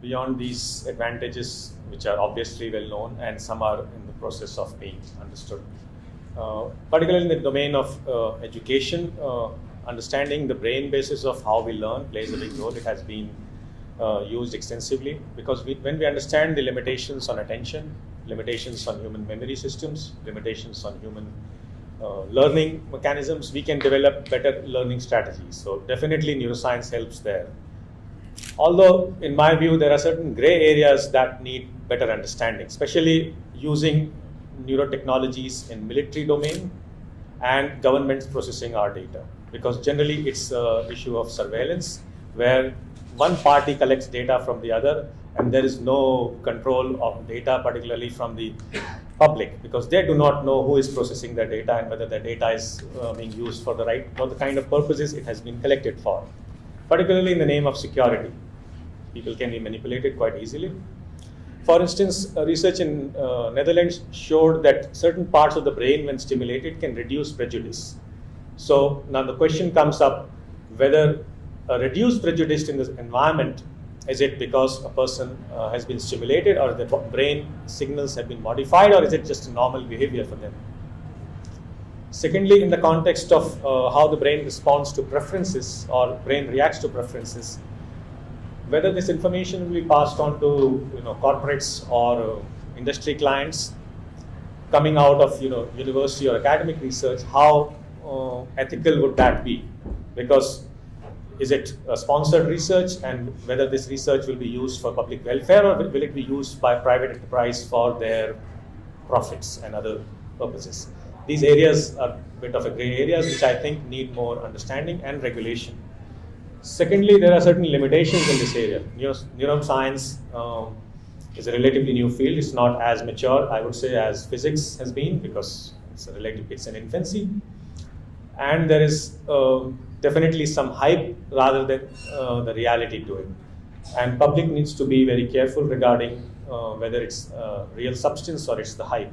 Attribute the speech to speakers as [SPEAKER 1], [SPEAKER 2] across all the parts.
[SPEAKER 1] beyond these advantages, which are obviously well known, and some are in the process of being understood. Particularly in the domain of education, understanding the brain basis of how we learn plays a big role. It has been used extensively because when we understand the limitations on attention, limitations on human memory systems, limitations on human learning mechanisms, we can develop better learning strategies. So definitely neuroscience helps there. Although in my view there are certain gray areas that need better understanding, especially using neurotechnologies in military domain and governments processing our data, because generally it's an issue of surveillance where one party collects data from the other and there is no control of data, particularly from the public, because they do not know who is processing their data and whether their data is being used for the kind of purposes it has been collected for, particularly in the name of security. People can be manipulated quite easily. For instance, research in Netherlands showed that certain parts of the brain, when stimulated, can reduce prejudice. So now the question comes up whether a reduced prejudice in this environment, is it because a person has been stimulated or the brain signals have been modified, or is it just a normal behavior for them? Secondly, in the context of how the brain responds to preferences or brain reacts to preferences, whether this information will be passed on to corporates or industry clients coming out of university or academic research, how ethical would that be? Because is it a sponsored research, and whether this research will be used for public welfare or will it be used by private enterprise for their profits and other purposes? These areas are a bit of a gray areas which I think need more understanding and regulation. Secondly, there are certain limitations in this area. Neuroscience is a relatively new field. It's not as mature, I would say, as physics has been, because it's in infancy. And there is definitely some hype rather than the reality to it. And public needs to be very careful regarding whether it's real substance or it's the hype.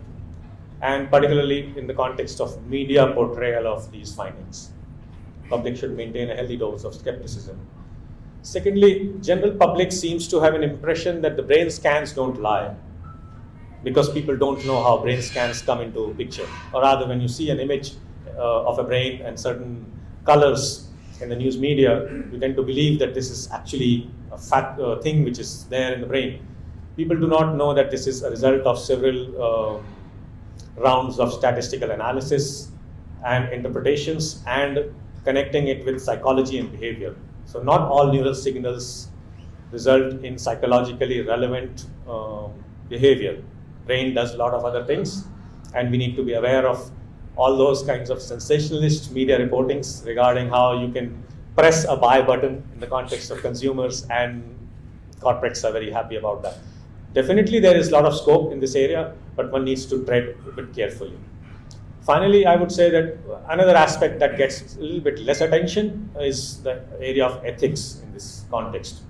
[SPEAKER 1] And particularly in the context of media portrayal of these findings. Public should maintain a healthy dose of skepticism. Secondly, general public seems to have an impression that the brain scans don't lie, because people don't know how brain scans come into picture. Or rather, when you see an image of a brain and certain colors in the news media, you tend to believe that this is actually a fact thing which is there in the brain. People do not know that this is a result of several rounds of statistical analysis and interpretations and connecting it with psychology and behavior. So not all neural signals result in psychologically relevant behavior. Brain does a lot of other things, and we need to be aware of all those kinds of sensationalist media reportings regarding how you can press a buy button in the context of consumers, and corporates are very happy about that. Definitely there is a lot of scope in this area, but one needs to tread a bit carefully. Finally, I would say that another aspect that gets a little bit less attention is the area of ethics in this context.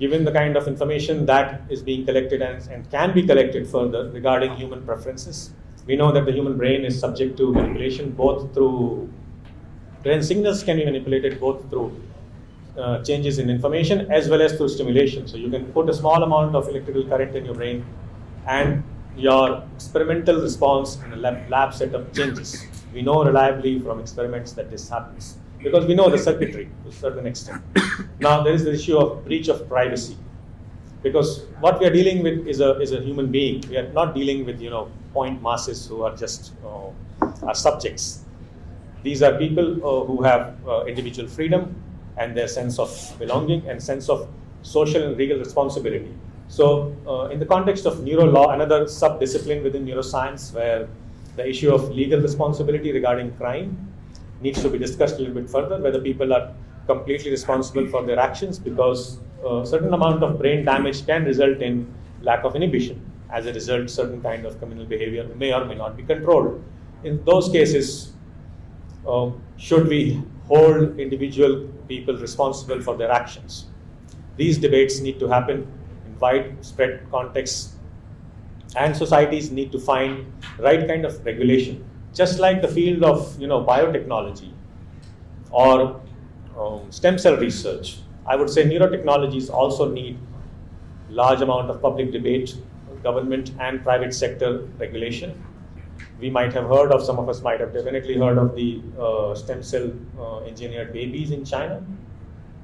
[SPEAKER 1] Given the kind of information that is being collected and can be collected further regarding human preferences, we know that the human brain is subject to manipulation both through, brain signals can be manipulated both through changes in information as well as through stimulation. So you can put a small amount of electrical current in your brain and your experimental response in a lab setup changes. We know reliably from experiments that this happens because we know the circuitry to a certain extent. Now there is the issue of breach of privacy, because what we are dealing with is a human being. We are not dealing with point masses who are just are subjects. These are people who have individual freedom and their sense of belonging and sense of social and legal responsibility. So in the context of neuro law, another sub-discipline within neuroscience where the issue of legal responsibility regarding crime needs to be discussed a little bit further, whether people are completely responsible for their actions, because a certain amount of brain damage can result in lack of inhibition. As a result, certain kind of criminal behavior may or may not be controlled. In those cases, should we hold individual people responsible for their actions? These debates need to happen in widespread contexts, and societies need to find right kind of regulation. Just like the field of biotechnology or stem cell research, I would say neurotechnologies also need large amount of public debate, government and private sector regulation. We might have heard of, some of us might have definitely heard of the stem cell engineered babies in China.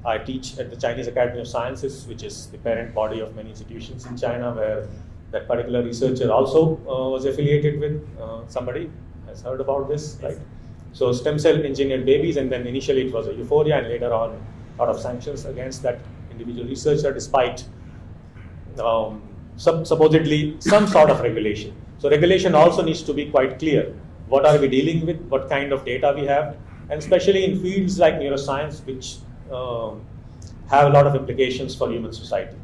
[SPEAKER 1] I teach at the Chinese Academy of Sciences, which is the parent body of many institutions in China, where that particular researcher also was affiliated with. Somebody has heard about this, right? So stem cell engineered babies, and then initially it was a euphoria, and later on a lot of sanctions against that individual researcher, despite supposedly some sort of regulation. So regulation also needs to be quite clear. What are we dealing with? What kind of data we have? And especially in fields like neuroscience, which have a lot of implications for human society.